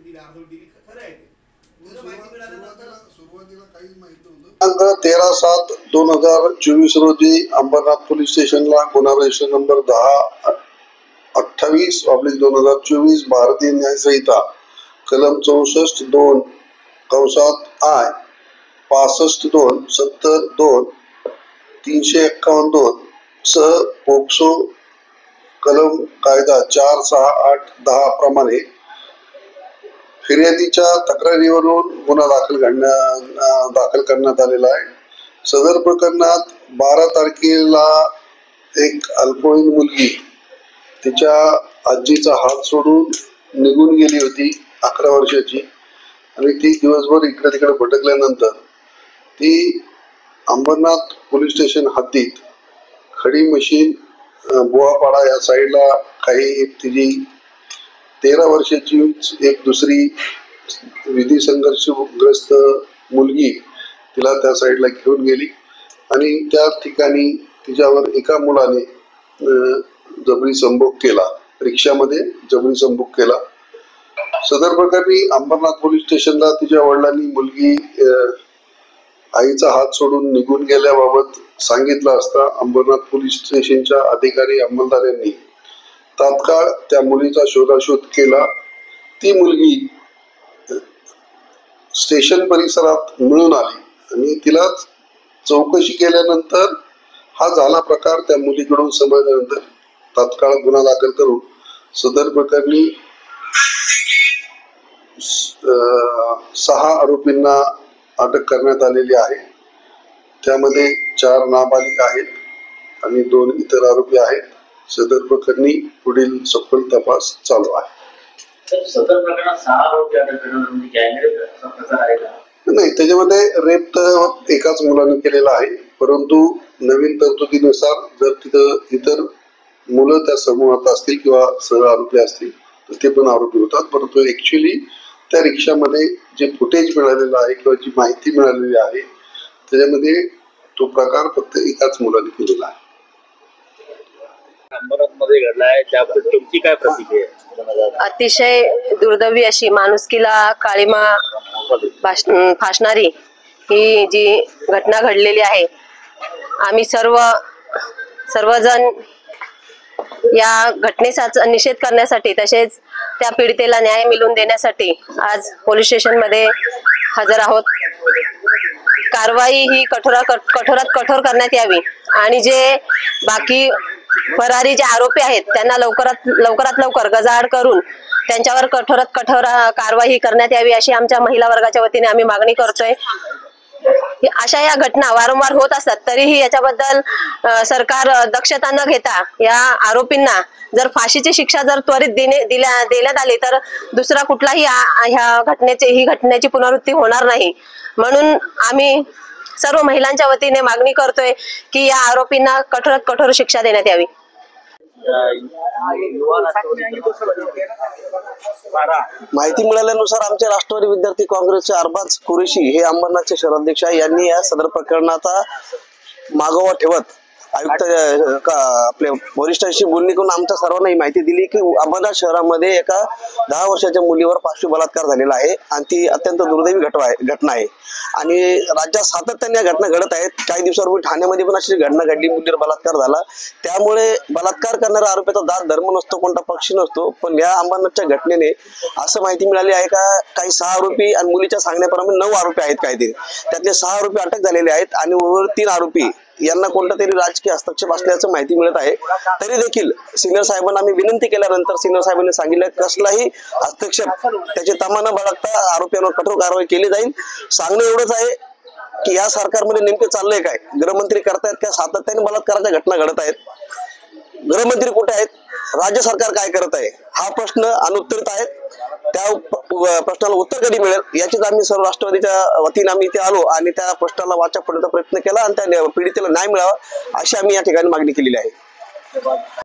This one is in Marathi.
दिली अर्धवट दिली खरं आहे ते. सुरुवातीला काही माहिती नव्हतं. 13/7/2024 रोजी अंबरनाथ पोलीस स्टेशनला गुन्हा रजिस्टर नंबर 1028/2024 भारतीय न्याय संहिता कलम 64(2) I 65(2) 70(2) 351(2) सह पोक्सो कलम कायदा 4, 6, 8, 10 प्रमाणे फिर्यादीच्या तक्रारीवरून गुन्हा दाखल करण्यात आलेला आहे. सदर प्रकरणात 12 तारखेला एक अल्पवयीन मुलगी तिच्या आजीचा हात सोडून निघून गेली होती 11 वर्षाची आणि ती दिवसभर इकडे तिकडे भटकल्यानंतर ती अंबरनाथ पोलीस स्टेशन हद्दीत खडी मशीन बुवापाडा या साईडला काही तिची 13 वर्षाची एक दुसरी विधी संघर्षग्रस्त मुलगी तिला त्या साईडला घेऊन गेली आणि त्या ठिकाणी तिच्यावर एका मुलाने जबरी संभोग केला, रिक्षामध्ये जबरी संभोग केला. सदर प्रकरणी अंबरनाथ पोलीस स्टेशनला तिच्या वडिलांनी मुलगी आईचा हात सोडून निघून गेल्याबाबत सांगितलं असता अंबरनाथ पोलीस स्टेशनच्या अधिकारी अंमलदार यांनी तात्काळ त्या मुलीचा शोधाशोध केला. ती मुलगी स्टेशन परिसरात मिळून आली आणि तिला चौकशी केल्यानंतर हा झाला प्रकार त्या मुलीकडून समजल्यानंतर तात्काळ गुन्हा दाखल करून सदर प्रकरणी 6 आरोपींना अटक करण्यात आलेली आहे. त्यामध्ये 4 नाबालिग आहेत आणि 2 इतर आरोपी आहेत. सदर प्रकरणी पुढील सखोल तपास चालू आहे. सदर प्रकरणात 6 आरोपी अटक करण्यात म्हणजे गँगरेप प्रकार आहे का? नाही, त्याच्यामध्ये रेप तर एकाच मुलाने केलेला आहे, परंतु नवीन तरतुदीनुसार जर तिथं इतर मुलं त्या समूहात असतील किंवा सह आरोपी असतील तर ते पण आरोपी होतात. परंतु ऍक्च्युली त्या रिक्षामध्ये जे फुटेज मिळालेलं आहे किंवा जी माहिती मिळालेली आहे त्याच्यामध्ये तो प्रकार फक्त एकाच मुलाने केलेला आहे. अंबरनाथमध्ये घडलाय त्याबद्दल तुमची काय प्रतिक्रिया? अतिशय दुर्दैवी अशी माणुसकीला काळीमा फासणारी ही जी घटना घडलेली आहे. आम्ही सर्वजण या घटनेचा निषेध करण्यासाठी तसेच त्या पीडितेला न्याय मिळवून देण्यासाठी आज पोलीस स्टेशन मध्ये हजर आहोत. कारवाई ही कठोरात कठोर करण्यात यावी आणि जे बाकी फरारी जे आरोपी आहेत त्यांना लवकरात लवकर गजाआड करून त्यांच्यावर कठोरात कठोर कारवाई करण्यात यावी अशी आमच्या महिला वर्गाच्या वतीने आम्ही मागणी करतोय. अशा या घटना वारंवार होत असतात तरीही याच्याबद्दल सरकार दक्षता न घेता या आरोपींना जर फाशीची शिक्षा जर त्वरित देण्यात आली तर दुसरा कुठलाही ह्या घटनेची पुनरावृत्ती होणार नाही. म्हणून आम्ही सर्व महिलांच्या वतीने मागणी करतोय की या आरोपींना कठोरात कठोर शिक्षा देण्यात यावी. माहिती मिळाल्यानुसार आमचे राष्ट्रवादी विद्यार्थी काँग्रेसचे अरबाज कुरेशी हे अंबरनाथचे शहराध्यक्ष यांनी या सदर प्रकरणाचा मागोवा ठेवत आयुक्त आपल्या वरिष्ठांशी बोलणी करून आमच्या सर्वांना ही माहिती दिली की अंबरनाथ शहरामध्ये एका 10 वर्षाच्या मुलीवर पाशवी बलात्कार झालेला आहे आणि ती अत्यंत दुर्दैवी घटना आहे आणि राज्यात सातत्याने या घटना घडत आहेत. काही दिवसापूर्वी ठाण्यामध्ये पण अशी घटना घडली, मुलीवर बलात्कार झाला. त्यामुळे बलात्कार करणाऱ्या आरोपीचा जात धर्म नसतो, कोणता पक्ष नसतो. पण या अंबरनाथच्या घटनेने असं माहिती मिळाली आहे का काही 6 आरोपी आणि मुलीच्या सांगण्याप्रमाणे 9 आरोपी आहेत काहीतरी, त्यातले 6 आरोपी अटक झालेले आहेत आणि उर्वरित 3 आरोपी यांना कोणता तरी राजकीय हस्तक्षेप असल्याचं माहिती मिळत आहे. तरी देखील सिनियर साहेबांना आम्ही विनंती केल्यानंतर सिनियर साहेबांनी सांगितलं कसलाही हस्तक्षेप त्याची तमा न बाळगता आरोपींवर कठोर कारवाई केली जाईल. सांगणं एवढंच आहे की या सरकारमध्ये नेमके चाललंय काय? गृहमंत्री करतायत का? सातत्याने बलात्काराच्या घटना घडत आहेत. गृहमंत्री कुठे आहेत? राज्य सरकार काय करत आहे? हा प्रश्न अनुत्तरित आहे. त्या प्रश्नाला उत्तर कधी मिळेल याचीच आम्ही सर्व राष्ट्रवादीच्या वतीने आम्ही इथे आलो आणि त्या प्रश्नाला वाचा फोडण्याचा प्रयत्न केला आणि त्या पीडितेला न्याय मिळावा अशी आम्ही या ठिकाणी मागणी केलेली आहे.